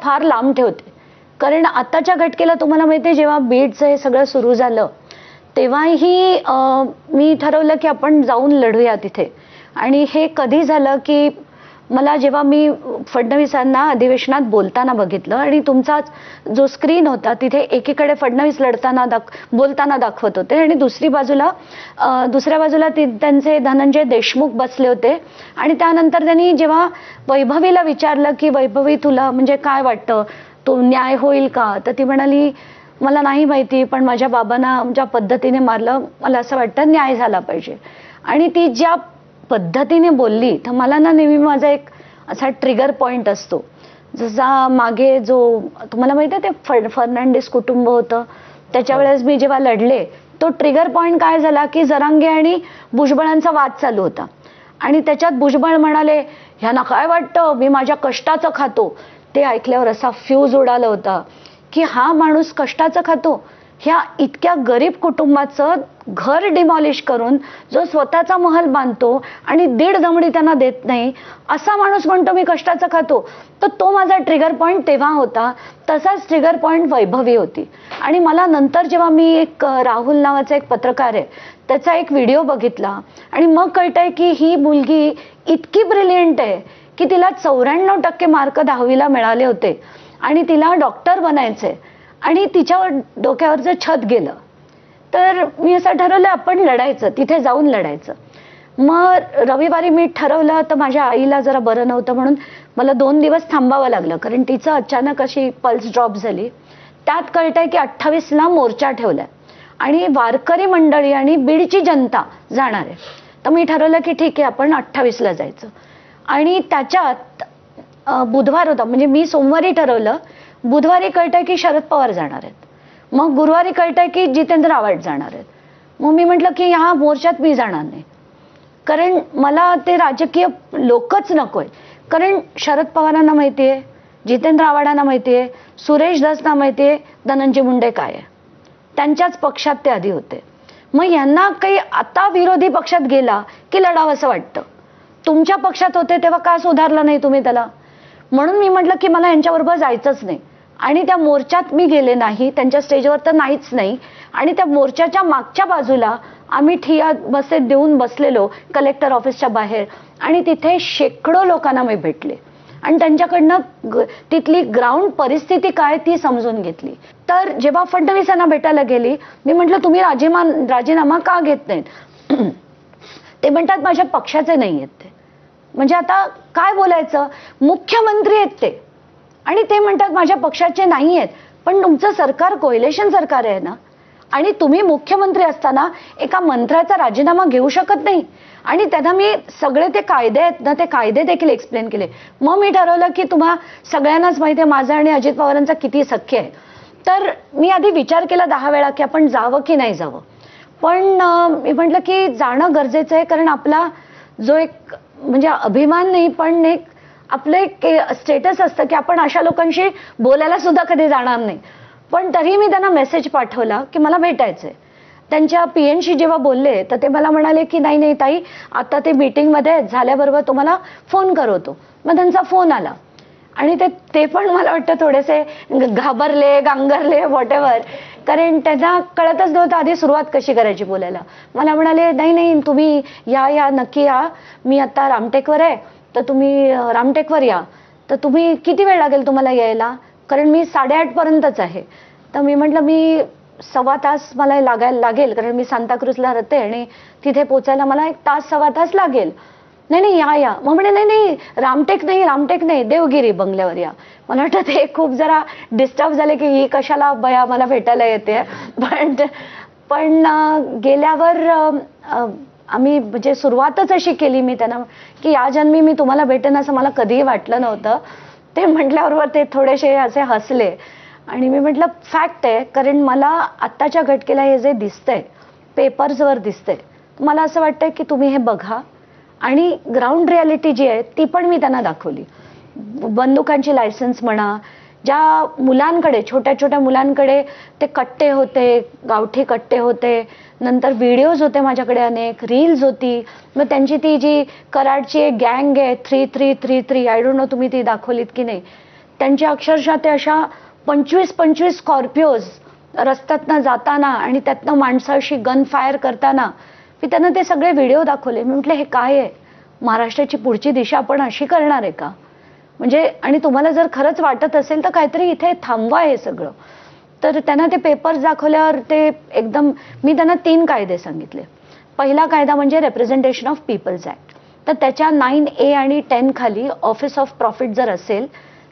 फार लांब ठेवते. कारण आताच्या घटकेला तुम्हाला माहिती आहे, जेव्हा बीडचं हे सगळं सुरू झालं तेव्हाही मी ठरवलं की आपण जाऊन लढूया तिथे. आणि हे कधी झालं की मला जेव्हा मी फडणवीसांना अधिवेशनात बोलताना बघितलं आणि तुमचा जो स्क्रीन होता तिथे एकीकडे फडणवीस बोलताना दाखवत होते आणि दुसऱ्या बाजूला त्यांचे धनंजय देशमुख बसले होते. आणि त्यानंतर त्यांनी जेव्हा वैभवीला विचारलं की वैभवी तुला म्हणजे काय वाटतं, तो न्याय होईल का, तर ती म्हणाली मला नाही माहिती, पण माझ्या बाबांना ज्या पद्धतीने मारलं मला असं वाटतं न्याय झाला पाहिजे. आणि ती ज्या पद्धतीने बोलली तर मला ना नेहमी माझा एक असा ट्रिगर पॉइंट असतो. जसा मागे जो तुम्हाला माहिती आहे ते फर्नांडिस कुटुंब होतं त्याच्या वेळेस मी जेव्हा लढले, तो ट्रिगर पॉइंट काय झाला की जरांगे आणि भुजबळांचा वाद चालू होता आणि त्याच्यात भुजबळ म्हणाले ह्यांना काय वाटतं मी माझ्या कष्टाचं खातो. ते ऐकल्यावर असा फ्यूज उडाला होता की हा माणूस कष्टाचं खातो, ह्या इतक्या गरीब कुटुंबाचं घर डिमॉलिश करून जो स्वतःचा महल बांधतो आणि 1.5 दमडी त्यांना देत नाही असा माणूस म्हणतो मी कष्टाचं खातो. तर तो माझा ट्रिगर पॉइंट तेव्हा होता. तसाच ट्रिगर पॉइंट वैभवी होती. आणि मला नंतर जेव्हा मी एक राहुल नावाचा एक पत्रकार आहे त्याचा एक व्हिडिओ बघितला आणि मग कळतंय की ही मुलगी इतकी ब्रिलियंट आहे की तिला 94% मार्क 10वीला मिळाले होते आणि तिला डॉक्टर बनायचे आणि तिच्यावर डोक्यावरचं छत गेलं. तर मी असं ठरवलं आपण लढायचं, तिथे जाऊन लढायचं. मग रविवारी मी ठरवलं तर माझ्या आईला जरा बरं नव्हतं म्हणून मला 2 दिवस थांबावं लागलं कारण तिचं अचानक अशी पल्स ड्रॉप झाली. त्यात कळतंय की 28ला मोर्चा ठेवलाय आणि वारकरी मंडळी आणि बीडची जनता जाणार आहे. तर मी ठरवलं की ठीक आहे आपण 28ला जायचं. आणि त्याच्यात बुधवार होता, म्हणजे मी सोमवारी ठरवलं, बुधवारी कळतंय की शरद पवार जाणार आहेत, मग गुरुवारी कळतंय की जितेंद्र आव्हाड जाणार आहेत. मग मी म्हटलं की ह्या मोर्चात मी जाणार नाही कारण मला ते राजकीय लोकच नकोय. कारण शरद पवारांना माहितीये, जितेंद्र आव्हाडांना माहितीये, सुरेश धसना माहितीये धनंजय मुंडे काय आहे, त्यांच्याच पक्षात ते आधी होते. मग यांना काही आता विरोधी पक्षात गेला की लढावं असं वाटतं. तुमच्या पक्षात होते तेव्हा का सुधारलं नाही तुम्ही त्याला. म्हणून मी म्हटलं की मला यांच्याबरोबर जायचंच नाही. आणि त्या मोर्चात मी गेले नाही, त्यांच्या स्टेजवर तर नाहीच नाही. आणि त्या मोर्चाच्या मागच्या बाजूला आम्ही ठिया बसेत देऊन बसलेलो कलेक्टर ऑफिसच्या बाहेर आणि तिथे शेकडो लोकांना मी भेटले आणि त्यांच्याकडनं तिथली ग्राउंड परिस्थिती काय ती समजून घेतली. तर जेव्हा फडणवीसांना भेटायला गेली मी म्हटलं तुम्ही राजीनामा का घेत नाहीत. ते म्हणतात माझ्या पक्षाचे नाही आहेत ते. म्हणजे आता काय बोलायचं, मुख्यमंत्री आहेत ते आणि ते म्हणतात माझ्या पक्षाचे नाही आहेत. पण तुमचं सरकार कोएलिशन सरकार आहे ना आणि तुम्ही मुख्यमंत्री असताना एका मंत्र्याचा राजीनामा घेऊ शकत नाही. आणि त्यांना मी सगळे ते कायदे आहेत ना ते कायदे देखील एक्सप्लेन केले. मग मी ठरवलं की तुम्हा सगळ्यांनाच माहिती आहे माझा आणि अजित पवारांचा किती सख्य आहे. तर मी आधी विचार केला 10 वेळा की आपण जावं की नाही जावं. पण मी म्हटलं की जाणं गरजेचं आहे कारण आपला जो एक म्हणजे अभिमान नाही पण एक आपलं एक स्टेटस असतं की आपण अशा लोकांशी बोलायला सुद्धा कधी जाणार नाही. पण तरी मी त्यांना मेसेज पाठवला की मला भेटायचंय. त्यांच्या पीएनशी जेव्हा बोलले तर ते मला म्हणाले की नाही नाही ताई आता ते मीटिंगमध्ये झाल्याबरोबर तुम्हाला फोन करवतो. मग त्यांचा फोन आला आणि ते पण मला वाटतं थोडेसे घाबरले गांगरले व्हॉटेवर कारण त्यांना कळतच नव्हतं आधी सुरुवात कशी करायची बोलायला. मला म्हणाले नाही नाही तुम्ही या नक्की या, मी आता रामटेकवर आहे तर तुम्ही रामटेकवर या. तर तुम्ही किती वेळ लागेल तुम्हाला यायला, कारण मी 8:30 पर्यंतच आहे. तर मी म्हटलं मी 1.25 तास मला लागेल कारण मी सांताक्रूजला राहते आणि तिथे पोचायला मला 1 तास 1.25 तास लागेल. नाही नाही या. मग म्हणे नाही नाही रामटेक नाही देवगिरी बंगल्यावर या. मला वाटतं ते खूप जरा डिस्टर्ब झाले की ही कशाला बया मला भेटायला येते. पण गेल्यावर आम्ही म्हणजे सुरुवातच अशी केली मी त्यांना की या जन्मी मी तुम्हाला भेटेन असं मला कधीही वाटलं नव्हतं. ते म्हटल्याबरोबर ते थोडेसे असे हसले आणि मी म्हटलं फॅक्ट आहे कारण मला आत्ताच्या घटकेला हे जे दिसतंय पेपर्सवर दिसतंय मला असं वाटतंय की तुम्ही हे बघा. आणि ग्राउंड रियालिटी जी आहे ती पण मी त्यांना दाखवली. बंदुकांची लायसन्स म्हणा, ज्या मुलांकडे छोट्या छोट्या मुलांकडे ते कट्टे होते, गावठी कट्टे होते, नंतर व्हिडिओज होते माझ्याकडे, अनेक रील्स होती. मग त्यांची ती जी कराडची एक गँग आहे 3333 आय डोंट नो तुम्ही ती दाखवलीत की नाही. त्यांच्या अक्षरशः ते अशा 25-25 स्कॉर्पिओज रस्त्यातनं जाताना आणि त्यातनं माणसाशी गन फायर करताना मी त्यांना ते सगळे व्हिडिओ दाखवले. मी म्हटलं हे काय आहे, महाराष्ट्राची पुढची दिशा आपण अशी करणार आहे का? म्हणजे आणि तुम्हाला जर खरंच वाटत असेल तर काहीतरी इथे थांबवा हे सगळं. तर त्यांना ते पेपर्स दाखवल्यावर ते एकदम, मी त्यांना 3 कायदे सांगितले. पहिला कायदा म्हणजे रिप्रेझेंटेशन ऑफ पीपल्स ऍक्ट. तर त्याच्या 9A आणि 10 खाली ऑफिस ऑफ प्रॉफिट जर असेल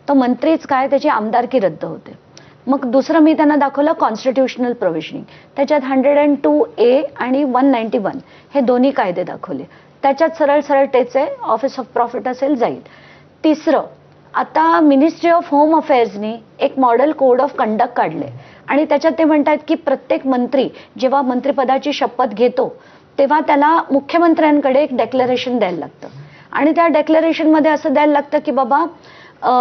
तर मंत्रीच काय, त्याची आमदारकी रद्द होते. मग दुसरं मी त्यांना दाखवलं कॉन्स्टिट्यूशनल प्रोव्हिजनिंग. त्याच्यात 102A आणि 191 हे दोन्ही कायदे दाखवले. त्याच्यात सरळ सरळ तेच आहे, ऑफिस ऑफ प्रॉफिट असेल जाईल. तिसरं, आता मिनिस्ट्री ऑफ होम अफेअर्सनी एक मॉडेल कोड ऑफ कंडक्ट काढले आणि त्याच्यात ते म्हणतात की प्रत्येक मंत्री जेव्हा मंत्रिपदाची शपथ घेतो तेव्हा त्याला मुख्यमंत्र्यांकडे एक डेक्लरेशन द्यायला लागतं आणि त्या डेक्लरेशनमध्ये असं द्यायला लागतं की बाबा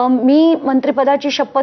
मी मंत्रिपदाची शपथ